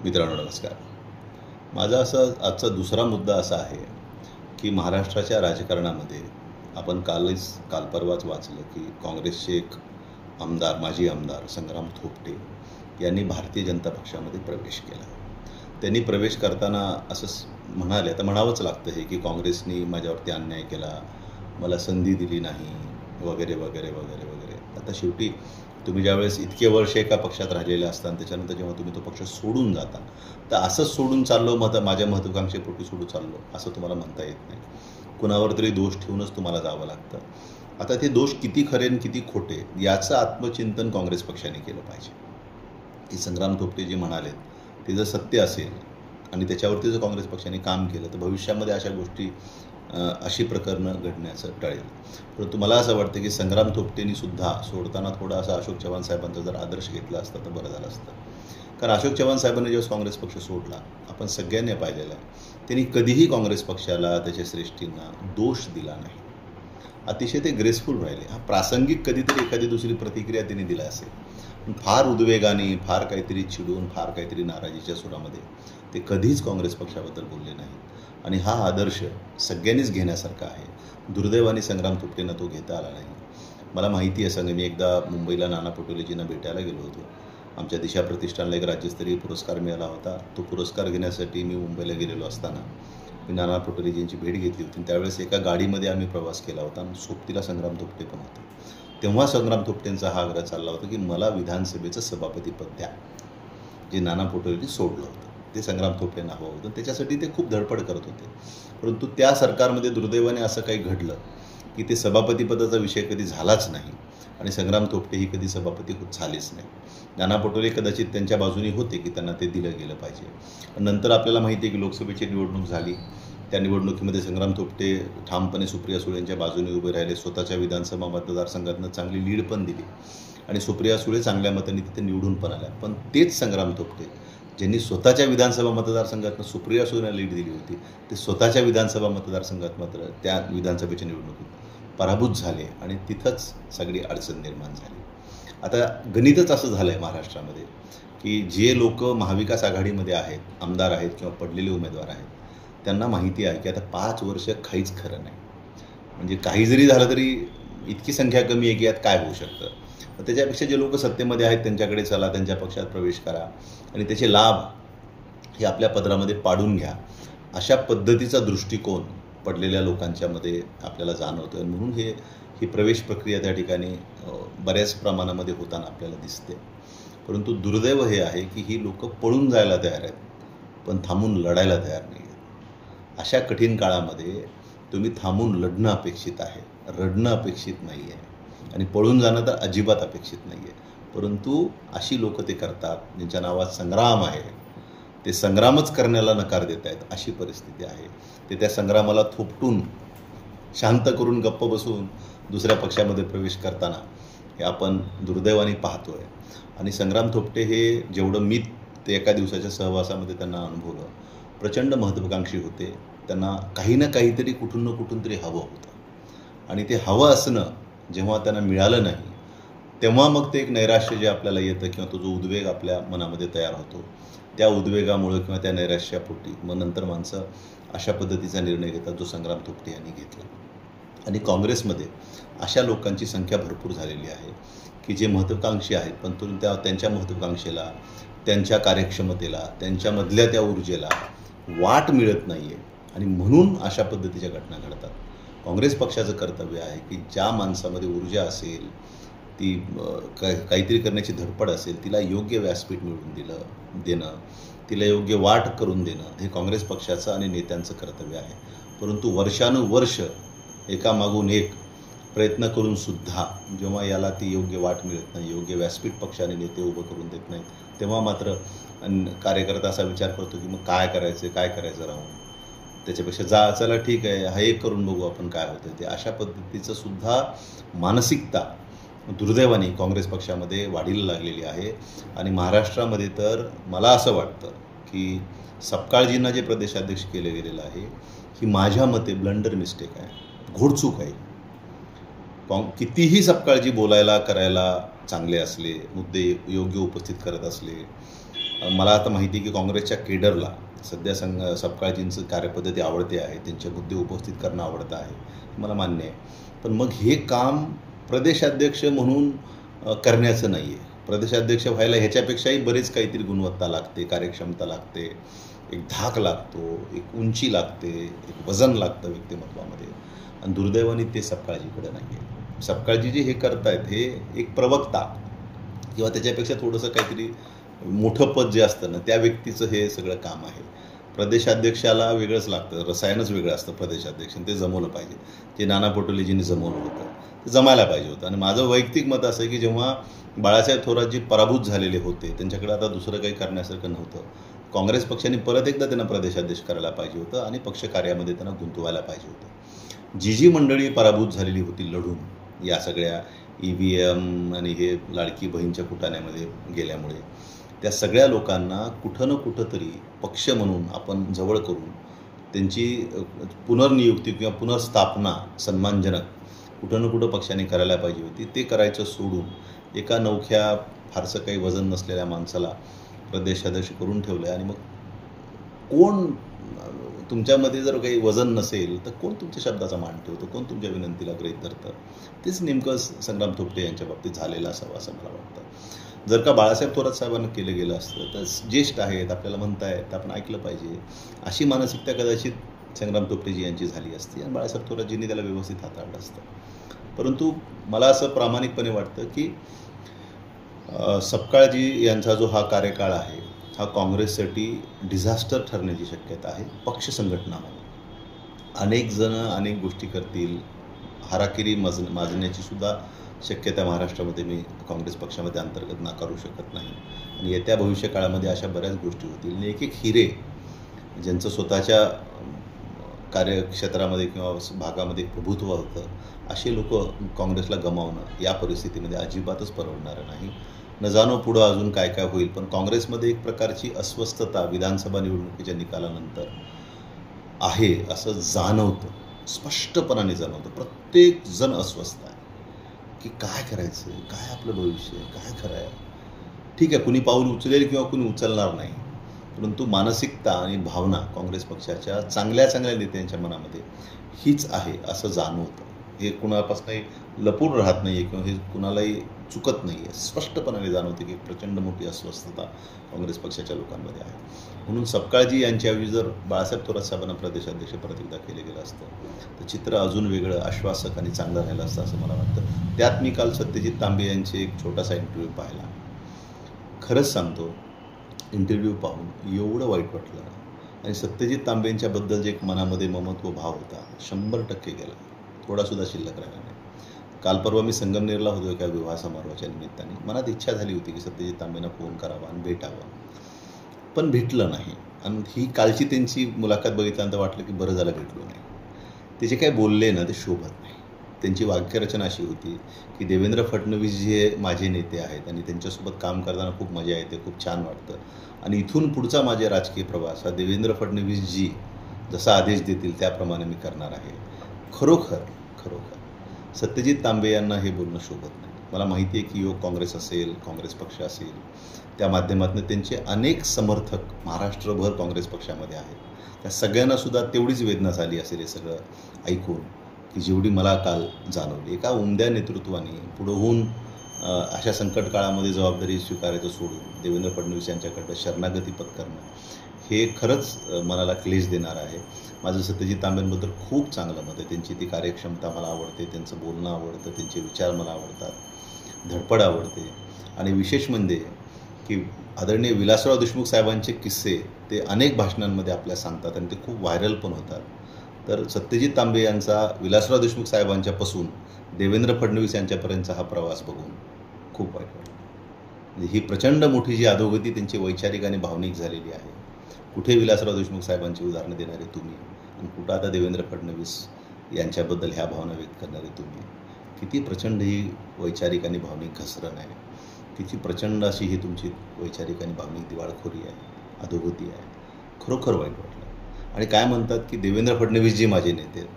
मित्रांनो नमस्कार. माझा आजचा दुसरा मुद्दा असा आहे की महाराष्ट्राच्या राजकारणामध्ये आपण काल परवाच वाचलं की काँग्रेसचे एक माजी आमदार संग्राम थोपटे यांनी भारतीय जनता पक्षामध्ये प्रवेश केला. त्यांनी प्रवेश करताना म्हणाले, आता म्हणावंच लागतं हे की काँग्रेसनी माझ्यावरती अन्याय केला, मला संधी दिली नाही, वगैरे वगैरे वगैरे वगैरे. आता शेवटी तुम्ही ज्यावेळेस इतके वर्ष एका पक्षात राहिलेले असता आणि त्याच्यानंतर जेव्हा तुम्ही तो पक्ष सोडून जाता, तर असंच सोडून चाललो माझ्या महत्त्वाकांक्षेपोटी सोडून चाललो असं तुम्हाला म्हणता येत नाही. कुणावर तरी दोष ठेवूनच तुम्हाला जावं लागतं. आता ते दोष किती खरे आणि किती खोटे याचं आत्मचिंतन काँग्रेस पक्षाने केलं पाहिजे. की संग्राम थोपटे जे म्हणाले ते जर सत्य असेल आणि त्याच्यावरती जर काँग्रेस पक्षाने काम केलं तर भविष्यामध्ये अशा गोष्टी अशी प्रकरणं घडण्याचं टळेल. परंतु मला असं वाटतं की संग्राम थोपटेंनी सुद्धा सोडताना थोडासा अशोक चव्हाण साहेबांचा जर आदर्श घेतला असता तर बरं झालं असतं. कारण अशोक चव्हाण साहेबांनी जेव्हा काँग्रेस पक्ष सोडला, आपण सगळ्यांनी पाहिलेलं आहे, त्यांनी कधीही काँग्रेस पक्षाला त्याच्या श्रेष्ठींना दोष दिला नाही. अतिशय ते ग्रेसफुल राहिले. प्रासंगिक कधीतरी एखादी दुसरी प्रतिक्रिया त्यांनी दिला असेल, पण फार उद्वेगाने, फार काहीतरी चिडून, फार काहीतरी नाराजीच्या सुरामध्ये ते कधीच काँग्रेस पक्षाबद्दल बोलले नाहीत. आणि हा आदर्श सगळ्यांनीच घेण्यासारखा आहे. दुर्दैवाने संग्राम थोपटेंना तो घेता आला नाही. मला माहिती आहे, मी एकदा मुंबईला नाना पटोलेजींना भेटायला गेलो होतो. आमच्या दिशा प्रतिष्ठानला एक राज्यस्तरीय पुरस्कार मिळाला होता. तो पुरस्कार घेण्यासाठी मी मुंबईला गेलेलो असताना मी नाना पटोलेजींची भेट घेतली होती. त्यावेळेस एका गाडीमध्ये आम्ही प्रवास केला होता आणि सोबतीला संग्राम थोपटे पण होते. तेव्हा संग्राम थोपटेंचा हा आग्रह चालला होता की मला विधानसभेचं सभापतीपद द्या, जे नाना पटोलेजी सोडलं होतं ते संग्राम थोपटेंना हवं होतं. त्याच्यासाठी ते खूप धडपड करत होते. परंतु त्या सरकारमध्ये दुर्दैवाने असं काही घडलं की ते सभापतीपदाचा विषय कधी झालाच नाही आणि संग्राम थोपटे ही कधी सभापती झालेच नाही. नाना पटोले कदाचित त्यांच्या बाजूने होते की त्यांना ते दिलं गेलं पाहिजे. नंतर आपल्याला माहिती आहे की लोकसभेची निवडणूक झाली. त्या निवडणुकीमध्ये संग्राम थोपटे ठामपणे सुप्रिया सुळे यांच्या बाजूने उभे राहिले. स्वतःच्या विधानसभा मतदारसंघातनं चांगली लीड पण दिली आणि सुप्रिया सुळे चांगल्या मतांनी तिथे निवडून पण आल्या. पण तेच संग्राम थोपटे ज्यांनी स्वतःच्या विधानसभा मतदारसंघातनं सुप्रिया सुळेंना लीड दिली होती, ते स्वतःच्या विधानसभा मतदारसंघात मात्र त्या विधानसभेच्या निवडणुकीत पराभूत झाले आणि तिथंच सगळी अडचण निर्माण झाली. आता गणितच असं झालं आहे महाराष्ट्रामध्ये की जे लोक महाविकास आघाडीमध्ये आहेत, आमदार आहेत किंवा पडलेले उमेदवार आहेत, त्यांना माहिती आहे की आता 5 वर्ष काहीच खरं नाही. म्हणजे काही जरी झालं तरी इतकी संख्या कमी आहे की यात काय होऊ शकतं. त्याच्यापेक्षा जे लोक सत्तेमध्ये आहेत त्यांच्याकडे चला, त्यांच्या पक्षात प्रवेश करा आणि त्याचे लाभ हे आपल्या पदरामध्ये पाडून घ्या, अशा पद्धतीचा दृष्टिकोन पडलेल्या लोकांच्यामध्ये आपल्याला जाणवतो. म्हणून ही प्रवेश प्रक्रिया त्या ठिकाणी बऱ्याच प्रमाणामध्ये होताना आपल्याला दिसते. परंतु दुर्दैव हे आहे की ही लोक पळून जायला तयार आहेत पण थांबून लढायला तयार नाही आहेत. अशा कठीण काळामध्ये तुम्ही थांबून लढणं अपेक्षित आहे, रडणं अपेक्षित नाही आहे आणि पळून जाणं तर अजिबात अपेक्षित नाही आहे. परंतु अशी लोक ते करतात ज्यांच्या नावात संग्राम आहे, ते संग्रामच करण्याला नकार देत आहेत. अशी परिस्थिती आहे. ते त्या संग्रामाला थोपटून शांत करून गप्प बसून दुसऱ्या पक्षामध्ये प्रवेश करताना हे आपण दुर्दैवाने पाहतो आहे. आणि संग्राम थोपटे हे जेवढं मी ते एका दिवसाच्या सहवासामध्ये त्यांना अनुभवलं, प्रचंड महत्त्वाकांक्षी होते. त्यांना काही ना काहीतरी कुठून ना कुठून तरी हवं होतं आणि ते हवं असणं जेव्हा त्यांना मिळालं नाही तेव्हा मग ते एक नैराश्य जे आपल्याला येतं किंवा तो जो उद्वेग आपल्या मनामध्ये तयार होतो, त्या उद्वेगामुळे किंवा त्या नैराश्यापोटी मग नंतर माणसं अशा पद्धतीचा निर्णय घेतात जो संग्राम थोपटे यांनी घेतला. आणि काँग्रेसमध्ये अशा लोकांची संख्या भरपूर झालेली आहे की जे महत्त्वाकांक्षी आहेत पण त्यांच्या महत्त्वाकांक्षेला, त्यांच्या कार्यक्षमतेला, त्यांच्यामधल्या त्या ऊर्जेला वाट मिळत नाही आहे आणि म्हणून अशा पद्धतीच्या घटना घडतात. काँग्रेस पक्षाचं कर्तव्य आहे की ज्या माणसामध्ये ऊर्जा असेल, ती काहीतरी करण्याची धडपड असेल, तिला योग्य व्यासपीठ मिळवून देणं, तिला योग्य वाट करून देणं हे काँग्रेस पक्षाचं आणि नेत्यांचं कर्तव्य आहे. परंतु वर्षानुवर्ष एकामागून एक प्रयत्न करून सुद्धा जेव्हा याला ती योग्य वाट मिळत नाही, योग्य व्यासपीठ पक्षाने नेते उभं करून देत नाहीत, तेव्हा मात्र कार्यकर्ता असा विचार करतो की मग काय करायचं राहून, त्याच्यापेक्षा चला ठीक आहे, हा एक करून बघू आपण काय होतं ते. अशा पद्धतीचं सुद्धा मानसिकता दुर्दैवाने काँग्रेस पक्षामध्ये वाढीला लागलेली आहे. आणि महाराष्ट्रामध्ये तर मला असं वाटतं की सपकाळजींना जे प्रदेशाध्यक्ष केले गेलेलं आहे ही माझ्या मते ब्लंडर मिस्टेक आहे, घोडचूक आहे. कितीही सपकाळजी बोलायला करायला चांगले असले, मुद्दे योग्य उपस्थित करत असले, मला आता माहिती आहे की काँग्रेसच्या केडरला सध्या सपकाळजींचं कार्यपद्धती आवडते आहे, त्यांचे मुद्दे उपस्थित करणं आवडतं आहे, मला मान्य आहे. पण मग हे काम प्रदेशाध्यक्ष म्हणून करण्याचं नाही आहे. प्रदेशाध्यक्ष व्हायला ह्याच्यापेक्षाही बरेच काहीतरी गुणवत्ता लागते, कार्यक्षमता लागते, एक धाक लागतो, एक उंची लागते, एक वजन लागतं व्यक्तिमत्वामध्ये. आणि दुर्दैवाने ते सपकाळजीकडे नाही आहे. सपकाळजी जे हे करतायत हे एक प्रवक्ता किंवा त्याच्यापेक्षा थोडंसं काहीतरी मोठं पद जे असतं ना त्या व्यक्तीचं हे सगळं काम आहे. प्रदेशाध्यक्षाला वेगळंच लागतं, रसायनच वेगळं असतं प्रदेशाध्यक्ष, ते जमवलं पाहिजे. जे नाना पटोलेजींनी जमवलं होतं ते जमायला पाहिजे होतं. आणि माझं वैयक्तिक मत असं आहे की जेव्हा बाळासाहेब थोरातजी पराभूत झालेले होते, त्यांच्याकडे आता दुसरं काही करण्यासारखं नव्हतं, काँग्रेस पक्षाने परत एकदा त्यांना प्रदेशाध्यक्ष करायला पाहिजे होतं आणि पक्ष कार्यामध्ये त्यांना गुंतवायला पाहिजे होतं. जी मंडळी पराभूत झालेली होती लढून या सगळ्या EVM आणि हे लाडकी बहीणच्या कुटाण्यामध्ये गेल्यामुळे, त्या सगळ्या लोकांना कुठं ना कुठं तरी पक्ष म्हणून आपण जवळ करून त्यांची पुनर्नियुक्ती किंवा पुनर्स्थापना सन्मानजनक कुठं ना कुठं पक्षाने करायला पाहिजे होती. ते करायचं सोडून एका नवख्या फारसं काही वजन नसलेल्या माणसाला प्रदेशाध्यक्ष करून ठेवलं. आणि मग कोण तुमच्यामध्ये जर काही वजन नसेल तर कोण तुमच्या शब्दाचा मान ठेवतं, कोण तुमच्या विनंतीला गृहीत धरतं? तेच नेमकं संग्राम थोपटे यांच्या बाबतीत झालेलं असावं असं मला वाटतं. जर का बाळासाहेब थोरात साहेबांना केलं गेलं असतं तर ज्येष्ठ आहेत, आपल्याला म्हणतायत, आपण ऐकलं पाहिजे, अशी मानसिकता कदाचित संग्राम थोपटेजी यांची झाली असती आणि बाळासाहेब थोरातजींनी त्याला व्यवस्थित हाताळलं असतं. परंतु मला असं प्रामाणिकपणे वाटतं की सपकाळजी यांचा जो हा कार्यकाळ आहे हा काँग्रेससाठी डिझास्टर ठरण्याची शक्यता आहे. पक्ष संघटनामध्ये अनेक जण अनेक गोष्टी करतील, हाराकिरी माजण्याची सुद्धा शक्यता महाराष्ट्रामध्ये मी काँग्रेस पक्षामध्ये अंतर्गत नाकारू शकत नाही. आणि येत्या भविष्यकाळामध्ये अशा बऱ्याच गोष्टी होतील आणि एक एक हिरे ज्यांचं स्वतःच्या कार्यक्षेत्रामध्ये किंवा भागामध्ये प्रभुत्व होतं असे लोक काँग्रेसला गमावणं या परिस्थितीमध्ये अजिबातच परवडणारं नाही. न जाणो पुढं अजून काय काय होईल, पण काँग्रेसमध्ये एक प्रकारची अस्वस्थता विधानसभा निवडणुकीच्या निकालानंतर आहे असं जाणवतं, स्पष्टपणाने जाणवतं. प्रत्येक जण अस्वस्थ आहे की काय करायचं, काय आपलं भविष्य, काय खरं आहे. ठीक आहे, कुणी पाऊल उचलेल किंवा कुणी उचलणार नाही, परंतु मानसिकता आणि भावना काँग्रेस पक्षाच्या चांगल्या चांगल्या नेत्यांच्या मनामध्ये हीच आहे असं जाणवतं. हे कुणापासूनही लपून राहत नाही आहे किंवा हे कुणालाही चुकत नाही आहे, स्पष्टपणाने जाणवते की प्रचंड मोठी अस्वस्थता काँग्रेस पक्षाच्या लोकांमध्ये आहे. म्हणून सपकाळजी यांच्याऐवजी जर बाळासाहेब थोरात साहेबांना प्रदेशाध्यक्ष परत एकदा केलं गेलं असतं तर चित्र अजून वेगळं, आश्वासक आणि चांगलं राहिलं असतं असं मला वाटतं. त्यात मी काल सत्यजित तांबे यांचे एक छोटासा इंटरव्ह्यू पाहिला. खरंच सांगतो, इंटरव्ह्यू पाहून एवढं वाईट वाटलं आणि सत्यजित तांबेंच्याबद्दल जे एक मनामध्ये ममत्व भाव होता 100% गेला, थोडासुद्धा शिल्लक राहिला नाही. काल परवा मी संगमनेरला होतो एका विवाह समारोहाच्या निमित्ताने. मनात इच्छा झाली होती की सत्यजित तांबेंना फोन करावा आणि भेटावं, पण भेटलं नाही. आणि ही कालची त्यांची मुलाखत बघितल्यानंतर वाटलं की बरं झालं भेटलो नाही. ते जे काय बोलले ना ते शोभत नाही. त्यांची वाक्यरचना अशी होती की देवेंद्र फडणवीस जे माझे नेते आहेत आणि त्यांच्यासोबत काम करताना खूप मजा येते, खूप छान वाटतं आणि इथून पुढचा माझा राजकीय प्रवास हा देवेंद्र फडणवीसजी जसा आदेश देतील त्याप्रमाणे मी करणार आहे. खरोखर सत्यजित तांबे यांना हे बोलणं शोभत नाही. मला माहिती आहे की योग काँग्रेस असेल, काँग्रेस पक्ष असेल, त्या माध्यमातून त्यांचे अनेक समर्थक महाराष्ट्रभर काँग्रेस पक्षामध्ये आहेत. त्या सगळ्यांनासुद्धा तेवढीच वेदना झाली असेल हे सगळं ऐकून की जेवढी मला काल जाणवली. एका उमद्या नेतृत्वाने पुढं होऊन अशा संकट काळामध्ये जबाबदारी स्वीकारायचं सोडून देवेंद्र फडणवीस यांच्याकडं शरणागती पत्करणं हे खरंच मनाला क्लेश देणार आहे. माझं सत्यजित तांबेंबद्दल खूप चांगलं मत आहे. त्यांची ती कार्यक्षमता मला आवडते, त्यांचं बोलणं आवडतं, त्यांचे विचार मला आवडतात, धडपड आवडते. आणि विशेष म्हणजे की आदरणीय विलासराव देशमुख साहेबांचे किस्से ते अनेक भाषणांमध्ये आपल्या सांगतात आणि ते खूप व्हायरल पण होतात. तर सत्यजित तांबे यांचा विलासराव देशमुख साहेबांच्यापासून देवेंद्र फडणवीस यांच्यापर्यंतचा हा प्रवास बघून खूप वाईट वाटतं. म्हणजे ही प्रचंड मोठी जी अधोगती त्यांची वैचारिक आणि भावनिक झालेली आहे. कुठे विलासराव देशमुख साहेबांची उदाहरणं देणारे तुम्ही आणि कुठं आता देवेंद्र फडणवीस यांच्याबद्दल ह्या भावना व्यक्त करणारे तुम्ही. किती प्रचंड ही वैचारिक आणि भावनिक घसरण आहे, किती प्रचंड अशी ही तुमची वैचारिक आणि भावनिक दिवाळखोरी आहे, अधोगती आहे. खरोखर वाईट वाटलं. आणि काय म्हणतात की देवेंद्र फडणवीस जी माझे नेते आहेत,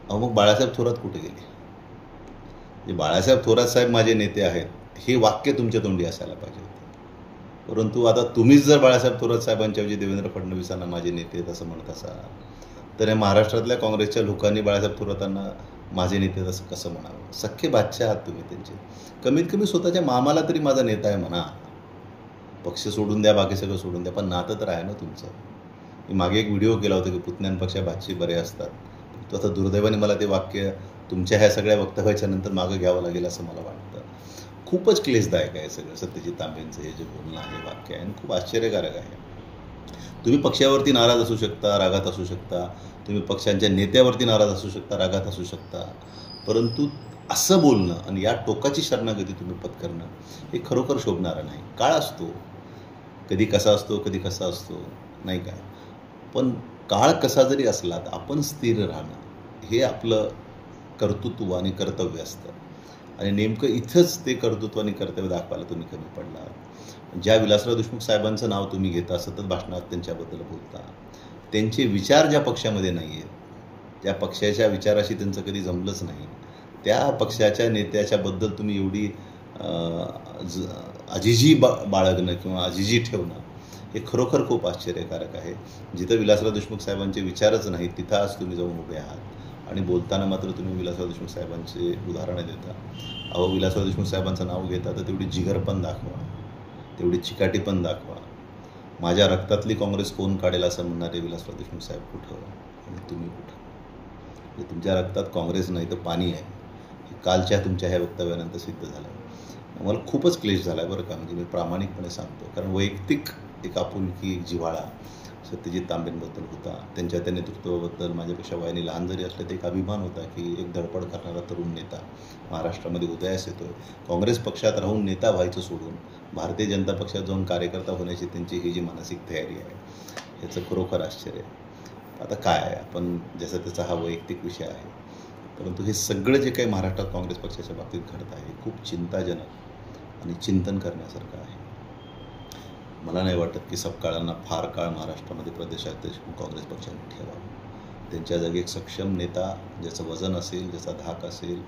अहो मग बाळासाहेब थोरात कुठे गेले? जे बाळासाहेब थोरात साहेब माझे नेते आहेत हे वाक्य तुमच्या तोंडी असायला पाहिजे होतं. परंतु आता तुम्हीच जर बाळासाहेब थोरात साहेबांच्याऐवजी देवेंद्र फडणवीसांना माझे नेते आहेत असं म्हणत असाल, तर या महाराष्ट्रातल्या काँग्रेसच्या लोकांनी बाळासाहेब थोरातांना माझे नेते आहेत असं कसं म्हणावं? सख्खे बादशाह आहात तुम्ही त्यांचे. कमीत कमी स्वतःच्या मामाला तरी माझा नेता आहे म्हणा. पक्ष सोडून द्या, बाकी सगळं सोडून द्या, पण नातं तर आहे ना तुमचं. मी मागे एक व्हिडिओ केला होता की पुतण्यांपेक्षा भाची बरे असतात. तो आता दुर्दैवाने मला ते वाक्य तुमच्या ह्या सगळ्या वक्तव्याच्या नंतर मागं घ्यावं लागेल असं मला वाटतं. खूपच क्लेशदायक आहे सगळं सत्यजित तांबेंचं हे जे बोलणं आहे, वाक्य आहे, आणि खूप आश्चर्यकारक आहे. तुम्ही पक्षावरती नाराज असू शकता, रागात असू शकता, तुम्ही पक्षांच्या नेत्यावरती नाराज असू शकता, रागात असू शकता, परंतु असं बोलणं आणि या टोकाची शरणागती तुम्ही पत्करणं हे खरोखर शोभणारं नाही. काळ असतो, कधी कसा असतो, कधी कसा असतो, नाही काय, पण काळ कसा जरी असला तर आपण स्थिर राहणं हे आपलं कर्तृत्व आणि कर्तव्य असतं. आणि नेमकं इथंच ते कर्तृत्व आणि कर्तव्य दाखवायला तुम्ही कमी पडला. ज्या विलासराव देशमुख साहेबांचं नाव तुम्ही घेता, सतत भाषणात त्यांच्याबद्दल बोलता, त्यांचे विचार ज्या पक्षामध्ये नाही आहेत, ज्या पक्षाच्या विचाराशी त्यांचं कधी जमलंच नाही, त्या पक्षाच्या नेत्याच्याबद्दल तुम्ही एवढी अजिजी बाळगणं किंवा अजिजी ठेवणं हे खरोखर खूप आश्चर्यकारक आहे. जिथं विलासराव देशमुख साहेबांचे विचारच नाहीत तिथं आज तुम्ही जाऊन उभे आहात आणि बोलताना मात्र तुम्ही विलासराव देशमुख साहेबांचे उदाहरणं देता. अहो, विलासराव देशमुख साहेबांचं नाव घेता तर तेवढी जिगर पण दाखवा, तेवढी चिकाटी पण दाखवा. माझ्या रक्तातली काँग्रेस कोण काढेल असं म्हणणारे विलासराव देशमुख साहेब कुठं आणि तुम्ही कुठं? म्हणजे तुमच्या रक्तात काँग्रेस नाही तर पाणी आहे, हे कालच्या तुमच्या ह्या वक्तव्यानंतर सिद्ध झालं. मला खूपच क्लेश झाला आहे बरं का, म्हणजे मी प्रामाणिकपणे सांगतो. कारण वैयक्तिक एक आपुलकी, एक जिव्हाळा सत्यजित तांबेंबद्दल होता. त्यांच्या त्या नेतृत्वाबद्दल माझ्यापेक्षा वयाने लहान जरी असले तर एक अभिमान होता की एक धडपड करणारा तरुण नेता महाराष्ट्रामध्ये उदयास येतो आहे. काँग्रेस पक्षात राहून नेता व्हायचं सोडून भारतीय जनता पक्षात जाऊन कार्यकर्ता होण्याची त्यांची ही जी मानसिक तयारी आहे ह्याचं खरोखर आश्चर्य आहे. आता काय आहे, आपण ज्याचा त्याचा हा वैयक्तिक विषय आहे, परंतु हे सगळं जे काही महाराष्ट्रात काँग्रेस पक्षाच्या बाबतीत घडत आहे हे खूप चिंताजनक आणि चिंतन करण्यासारखं आहे. मला नाही वाटत की सबकाळांना फार काळ महाराष्ट्रामध्ये प्रदेशाध्यक्ष काँग्रेस पक्षाने ठेवावं. त्यांच्या जागी एक सक्षम नेता, ज्याचं वजन असेल, ज्याचा धाक असेल,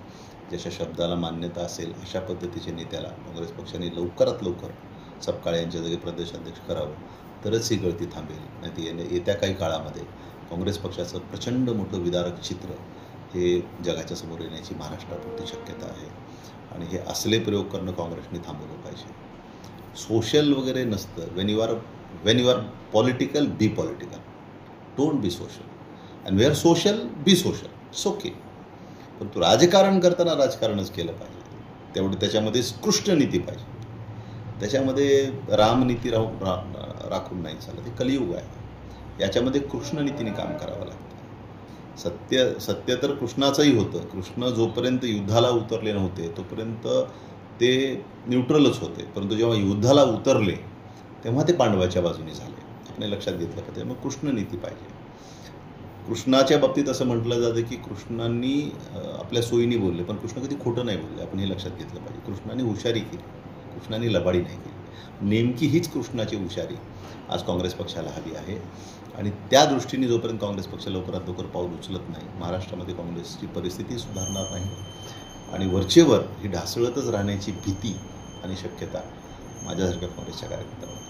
ज्याच्या शब्दाला मान्यता असेल, अशा पद्धतीच्या नेत्याला काँग्रेस पक्षाने लवकरात लवकर सबकाळ यांच्या जागी प्रदेशाध्यक्ष करावं, तरच ही गळती थांबेल. नाही तर येत्या काही काळामध्ये काँग्रेस पक्षाचं प्रचंड मोठं विदारक चित्र हे जगाच्या समोर येण्याची महाराष्ट्रापुरती शक्यता आहे. आणि हे असले प्रयोग करणं काँग्रेसने थांबवलं पाहिजे. सोशल वगैरे नसतं. When you are political, be political, don't be social. And we are social, be social, it's okay. पण तू राजकारण करताना राजकारणच केलं पाहिजे. तेवढं त्याच्यामध्ये उत्कृष्ट नीती पाहिजे. त्याच्यामध्ये रामनीती राखून नाही चालत. हे कलियुग आहे. याच्यामध्ये कृष्णनीतीने काम करावं लागतं. सत्य तर कृष्णाचंही होतं. कृष्ण जोपर्यंत युद्धाला उतरले नव्हते तोपर्यंत ते न्यूट्रलच होते, परंतु जेव्हा युद्धाला उतरले तेव्हा ते पांडवाच्या बाजूने झाले. आपण लक्षात घेतलं पाहिजे. मग कृष्णनीती पाहिजे. कृष्णाच्या बाबतीत असं म्हटलं जातं की कृष्णांनी आपल्या सोयीने बोलले, पण कृष्ण कधी खोटं नाही बोलले. आपण हे लक्षात घेतलं पाहिजे. कृष्णाने हुशारी केली, कृष्णाने लबाडी नाही केली. नेमकी हीच कृष्णाची हुशारी आज काँग्रेस पक्षाला हवी आहे. आणि त्या दृष्टीने जोपर्यंत काँग्रेस पक्ष लवकरात लवकर पाऊल उचलत नाही, महाराष्ट्रामध्ये काँग्रेसची परिस्थिती सुधारणार नाही आणि वरचेवर ही ढासळतच राहण्याची भीती आणि शक्यता माझ्यासारख्या काँग्रेसच्या कार्यकर्त्यांना